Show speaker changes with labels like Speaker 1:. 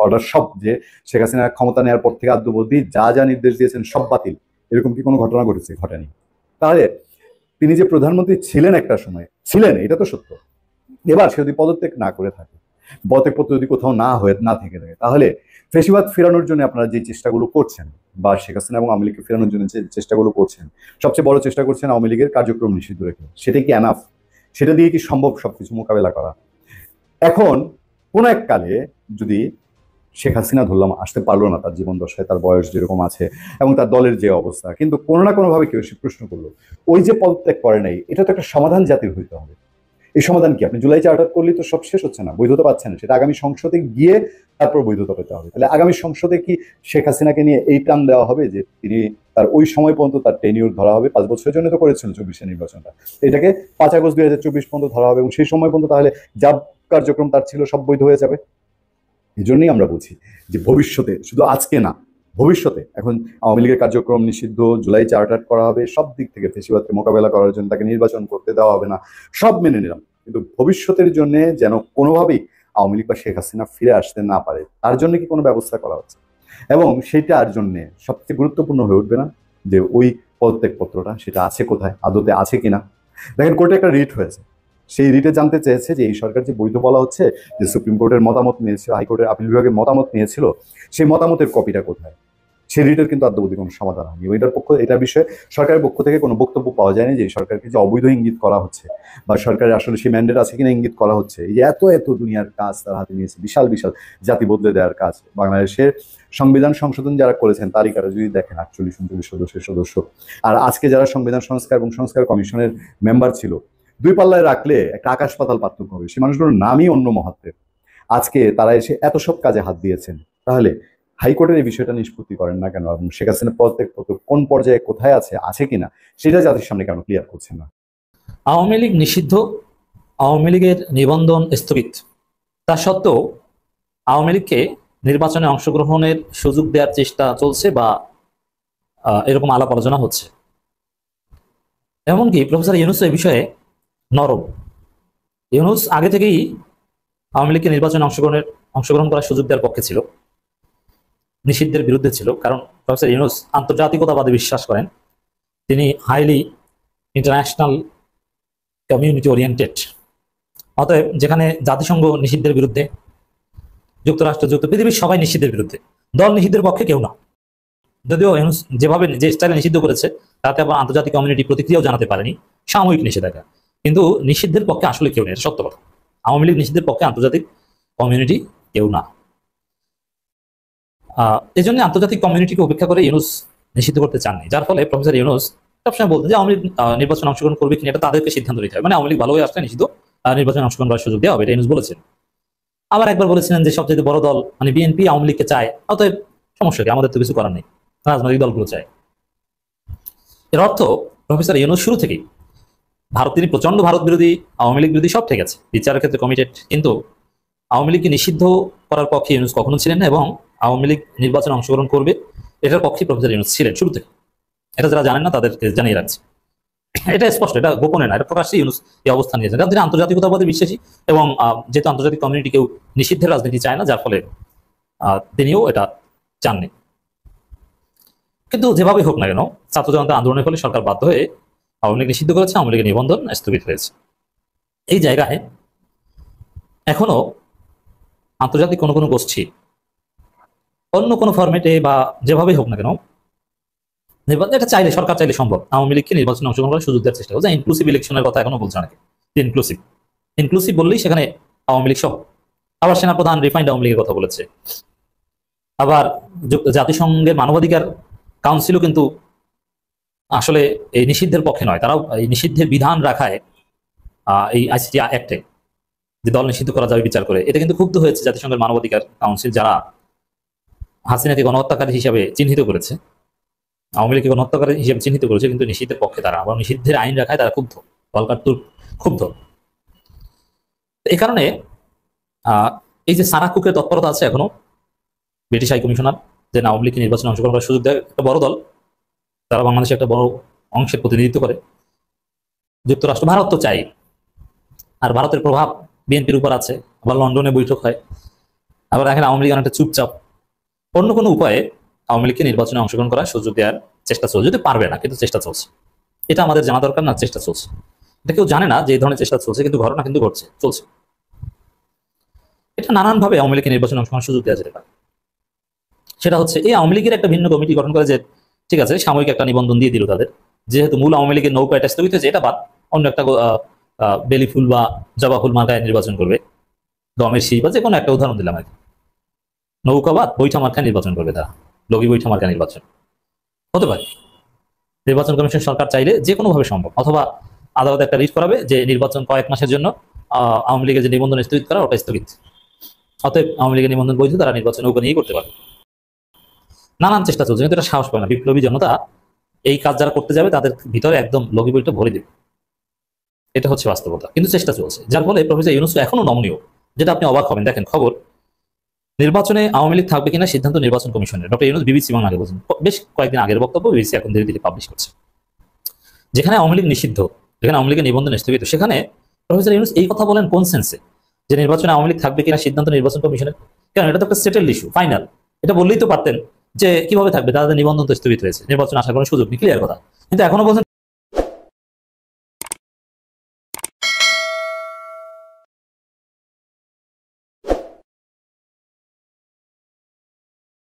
Speaker 1: Order সব, যে শেখ হাসিনা ক্ষমতা নেওয়ার পর থেকে আব্দুল বদি যা যা নির্দেশ দিয়েছেন সব বাতিল, এরকম কি কোনো ঘটনা ঘটেছে? ঘটেনি। তাহলে তিনি যে প্রধানমন্ত্রী ছিলেন, একটা সময় ছিলেন, এটা তো সত্য। এবার সে যদি পদত্যাগ না করে থাকে, পদত্যাগপত্র যদি কোথাও না থেকে থাকে, তাহলে ফেসিবাদ ফেরানোর জন্য আপনারা যে চেষ্টাগুলো করছেন, বা শেখ হাসিনা এবং আওয়ামী লীগকে ফেরানোর জন্য যে চেষ্টাগুলো করছেন, সবচেয়ে বড় চেষ্টা করছেন আওয়ামী লীগের কার্যক্রম নিষিদ্ধ রেখে। সেটা কি এনাফ? সেটা দিয়ে কি সম্ভব সবকিছু মোকাবেলা করা? এখন কোন এক কালে যদি শেখ হাসিনা ধরলাম আসতে পারলো না, তার জীবন দশায়, তার বয়স যেরকম আছে এবং তার দলের যে অবস্থা, কিন্তু কোনো না কোনো ভাবে কেউ সে প্রশ্ন করলো, ওই যে পদত্যাগ করে নাই, এটা তো একটা সমাধান জাতির হইতে হবে। এই সমাধান কি? আপনি জুলাই চার্টার করলেই তো সব শেষ হচ্ছে না, বৈধতা পাচ্ছে না, সেটা আগামী সংসদে গিয়ে তারপর বৈধতা পেতে হবে। তাহলে আগামী সংসদে কি শেখ হাসিনাকে নিয়ে এই টান দেওয়া হবে যে তিনি তার ওই সময় পর্যন্ত তার টেনিউর ধরা হবে? 5 বছরের জন্য তো করেছিল 24-এর নির্বাচনটা, এটাকে 5 আগস্ট 2024 পর্যন্ত ধরা হবে, এবং সেই সময় পর্যন্ত তাহলে যা কার্যক্রম তার ছিল সব বৈধ হয়ে যাবে। এই জন্যই আমরা বুঝি যে ভবিষ্যতে, শুধু আজকে না, ভবিষ্যতে এখন আওয়ামী লীগের কার্যক্রম নিষিদ্ধ, জুলাই চার্টার করা হবে, সব দিক থেকে ফেসিবাদকে মোকাবেলা করার জন্য তাকে নির্বাচন করতে দেওয়া হবে না, সব মেনে নিলাম, কিন্তু ভবিষ্যতের জন্য যেন কোনোভাবেই আওয়ামী লীগ বা শেখ হাসিনা ফিরে আসতে না পারে, তার জন্য কি কোনো ব্যবস্থা করা হচ্ছে? এবং সেটার জন্য সবচেয়ে গুরুত্বপূর্ণ হয়ে উঠবে না যে ওই পদত্যাগপত্রটা সেটা আছে কোথায়, আদতে আছে কিনা? দেখেন, কোর্টে একটা রিট হয়েছে, সেই রিটে জানতে চেয়েছে যে এই সরকার যে বৈধ বলা হচ্ছে, যে সুপ্রিম কোর্টের মতামত নিয়েছিল, হাইকোর্টের আপিল বিভাগের মতামত নিয়েছিল, সেই মতামতের কপিটা কোথায়? সেই রিটের কিন্তু আদ্যবধি কোনো সমাধান হয়নি। এটার বিষয়ে সরকারের পক্ষ থেকে কোনো বক্তব্য পাওয়া যায়নি যে সরকারকে যে অবৈধ ইঙ্গিত করা হচ্ছে, বা সরকারের আসলে সেই ম্যান্ডেট আছে কিনা ইঙ্গিত করা হচ্ছে। এই যে এত এত দুনিয়ার কাজ তার হাতে নিয়েছে, বিশাল বিশাল জাতি বদলে দেওয়ার কাজ, বাংলাদেশের সংবিধান সংশোধন যারা করেছেন তালিকাটা যদি দেখেন, 48-49 সদস্যের সদস্য, আর আজকে যারা সংবিধান সংস্কার এবং সংস্কার কমিশনের মেম্বার ছিল, দুই পাল্লায় রাখলে একটা আকাশ পাতাল পার্থক্য হবে। সেই মানুষগুলোর নামই অন্য মহত্বের, আজকে তারা এসে এত সব কাজে হাত দিয়েছেন। তাহলে হাইকোর্টের এই বিষয়টা নিষ্পত্তি করেন না কেন? এবং শেখ হাসিনা পদত্যাগ কোন পর্যায়ে কোথায় আছে কিনা, সেটা জাতির সামনে কেন ক্লিয়ার করছেন না?
Speaker 2: আওয়ামী লীগ নিষিদ্ধ, আওয়ামী লীগের নিবন্ধন স্থগিত, তা সত্ত্বেও আওয়ামী লীগকে নির্বাচনে অংশগ্রহণের সুযোগ দেওয়ার চেষ্টা চলছে, বা এরকম আলাপ আলোচনা হচ্ছে। এমনকি প্রফেসর ইউনূস এই বিষয়ে নরম। ইউনূস আগে থেকেই আওয়ামী লীগকে নির্বাচনে অংশগ্রহণ করার সুযোগ দেওয়ার পক্ষে ছিল, নিষিদ্ধের বিরুদ্ধে ছিল। কারণ প্রফেসর ইউনূস আন্তর্জাতিকতাবাদে বিশ্বাস করেন, তিনি হাইলি ইন্টারন্যাশনাল কমিউনিটি ওরিয়েন্টেড। অতএব যেখানে জাতিসংঘ নিষিদ্ধের বিরুদ্ধে, যুক্তরাষ্ট্র, পৃথিবীর সবাই নিষিদ্ধের বিরুদ্ধে, দল নিষিদ্ধের পক্ষে কেউ না। যদিও ইউনূস যেভাবে যে স্টাইলে নিষিদ্ধ করেছে, তাতে আবার আন্তর্জাতিক কমিউনিটি প্রতিক্রিয়াও জানাতে পারেনি, সাময়িক নিষেধাজ্ঞা। কিন্তু নিষিদ্ধের পক্ষে আসলে কেউ নেই, সত্য কথা। আওয়ামী লীগ নিষিদ্ধের পক্ষে আন্তর্জাতিক কমিউনিটি কেউ না। এই জন্য আন্তর্জাতিক কমিউনিটিকে উপেক্ষা করে ইউনূস নিষিদ্ধ করতে চাননি, যার ফলে প্রফেসর ইউনূস সবসময় বলতেন যে আওয়ামী লীগ নির্বাচনে অংশগ্রহণ করবে কিনা এটা তাদেরকে সিদ্ধান্ত নিতে হবে। মানে আওয়ামী লীগ ভালো হয়ে আসলে নিষিদ্ধ নির্বাচনে অংশগ্রহণ করার সুযোগ দেওয়া হবে, এটা ইউনূস বলেছেন। আবার একবার বলেছিলেন যে সবচেয়ে বড় দল মানে বিএনপি আওয়ামী লীগকে চায়, অতএব সমস্যা কি, আমাদের তো কিছু করার নেই, রাজনৈতিক দলগুলো চায়। এর অর্থ প্রফেসর ইউনূস শুরু থেকেই তিনি প্রচন্ড ভারত বিরোধী, আওয়ামী লীগ বিরোধী, সব ঠিক আছে, বিচারের ক্ষেত্রে কমিটেড, কিন্তু আওয়ামী লীগকে নিষিদ্ধ করার পক্ষে ইউনূস কখনো ছিলেন না, এবং আওয়ামী লীগ নির্বাচনে অংশগ্রহণ করবে এটার পক্ষে প্রফেসর ইউনূস ছিলেন শুরু থেকে। এটা যারা জানেন না তাদেরকে জানিয়ে রাখছি, এটা স্পষ্ট, এটা গোপনে না, এটা প্রকাশ্যে ইউনূস এই অবস্থান নিয়েছেন। কারণ তিনি আন্তর্জাতিকতাবাদে বিশ্বাসী, এবং যেহেতু আন্তর্জাতিক কমিউনিটি কেউ নিষিদ্ধের রাজনীতি চায় না, যার ফলে তিনিও এটা চাননি। কিন্তু যেভাবে হোক না কেন, ছাত্র জনতা আন্দোলনের ফলে সরকার বাধ্য হয়ে আওয়ামী লীগ নিষিদ্ধ করেছে, আওয়ামী লীগের নিবন্ধন স্থগিত হয়েছে। এই জায়গায় এখনো আন্তর্জাতিক কোনো গোষ্ঠী অন্য কোনো ফরম্যাটে বা যেভাবে হোক না কেন নির্বাচন, এটা চাইলে, সরকার চাইলে সম্ভব আওয়ামী লীগকে নির্বাচনে অংশগ্রহণ করার সুযোগ দেওয়ার চেষ্টা করছে। ইনক্লুসিভ ইলেকশনের কথা এখনো বলছে অনেকে, ইনক্লুসিভ বললেই সেখানে আওয়ামী লীগ সহ। আবার সেনাপ্রধান রিফাইন্ড আওয়ামী লীগের কথা বলেছে। আবার জাতিসংঘের মানবাধিকার কাউন্সিলও কিন্তু আসলে এই নিষিদ্ধের পক্ষে নয়, তারাও এই নিষিদ্ধের বিধান রাখায় এই আইসিটি অ্যাক্টে যে দল নিষিদ্ধ করা যাবে বিচার করে, এটা কিন্তু ক্ষুব্ধ হয়েছে জাতিসংঘের মানবাধিকার কাউন্সিল, যারা হাসিনাকে গণহত্যাকারী হিসাবে চিহ্নিত করেছে, আওয়ামী লীগকে গণহত্যাকারী হিসেবে চিহ্নিত করেছে, কিন্তু নিষিদ্ধের পক্ষে তারা, আবার নিষিদ্ধের আইন রাখায় তারা ক্ষুব্ধ, ভলকার তুর্ক ক্ষুব্ধ। এই কারণে এই যে সারা কুকের তৎপরতা আছে এখনো, ব্রিটিশ হাই কমিশনার, যে আওয়ামী লীগকে নির্বাচনে অংশগ্রহণ করার সুযোগ দেয়, একটা বড় দল, তারা বাংলাদেশে একটা বড় অংশের প্রতিনিধিত্ব করে। যুক্তরাষ্ট্র, ভারত তো চাই, আর ভারতের প্রভাব বিএনপির উপর আছে, আবার লন্ডনে বৈঠক হয়, আবার দেখেন আওয়ামী লীগ অনেকটা চুপচাপ, অন্য কোনো উপায়ে আওয়ামী লীগকে নির্বাচনে অংশগ্রহণ করার সুযোগ দেওয়ার চেষ্টা চলছে, যদি পারবে না কিন্তু চেষ্টা চলছে। এটা আমাদের জানা দরকার না, চেষ্টা চলছে। এটা কেউ জানে না যে এই ধরনের চেষ্টা চলছে, কিন্তু ঘটনা কিন্তু ঘটছে, চলছে। এটা নানানভাবে আওয়ামী লীগকে নির্বাচনে অংশগ্রহণের সুযোগ দেওয়া যেতে পারে। সেটা হচ্ছে এই আওয়ামী লীগের একটা ভিন্ন কমিটি গঠন করে, যে ঠিক আছে সাময়িক একটা নিবন্ধন দিয়ে দিল তাদের, যেহেতু মূল আওয়ামী লীগের নৌকা এটা স্থগিত হয়েছে, এটা বাদ অন্য একটা বেলি ফুল বা জবা ফুল মার্কায় নির্বাচন করবে, গমের শীষ বা যে কোনো একটা উদাহরণ দিলাম আর কি। নৌকা বাদ বৈঠা মার্কায় নির্বাচন করবে তারা, লগি বৈঠা মার্কা নির্বাচন হতে পারে। নির্বাচন কমিশন সরকার চাইলে যে কোনোভাবে সম্ভব, অথবা আদালত একটা রিট করাবে যে নির্বাচন কয়েক মাসের জন্য আওয়ামী লীগের যে নিবন্ধন স্থগিত করা ওটা স্থগিত, অতএব আওয়ামী লীগের নিবন্ধন বৈধ, তারা নির্বাচন নৌকা নিয়েই করতে পারবে। নানান চেষ্টা চলছে, কিন্তু এটা সাহস পায় না। বিপ্লবী জনতা এই কাজ যারা করতে যাবে তাদের ভিতরে একদম লগি বইটা ভরে দেবে, এটা হচ্ছে বাস্তবতা। কিন্তু চেষ্টা চলছে, যার ফলে প্রফেসর ইউনূস এখনো নমনীয়, যেটা আপনি অবাক হবেন। দেখেন খবর, নির্বাচনে আওয়ামী লীগ থাকবে কিনা সিদ্ধান্ত নির্বাচন কমিশনের। ডক্টর ইউনূস বিবিসি বাংলাকে বলছেন, বেশ কয়েকদিন আগের বক্তব্য বিবিসি এখন ধীরে ধীরে পাবলিশ করছে। যেখানে আওয়ামী লীগ নিষিদ্ধ, যেখানে আওয়ামী লীগের নিবন্ধন স্থগিত, সেখানে প্রফেসর ইউনূস এই কথা বলেন কোন সেন্সে যে নির্বাচনে আওয়ামী লীগ থাকবে কিনা সিদ্ধান্ত নির্বাচন কমিশনের? কেন, এটা তো একটা সেটেলড ইস্যু, ফাইনাল। এটা বললেই তো পারতেন যে কিভাবে থাকবে, তাদের নিবন্ধন তো স্থগিত হয়েছে, নির্বাচন আসার কোনো সুযোগ নেই, ক্লিয়ার কথা। কিন্তু এখনো বলছেন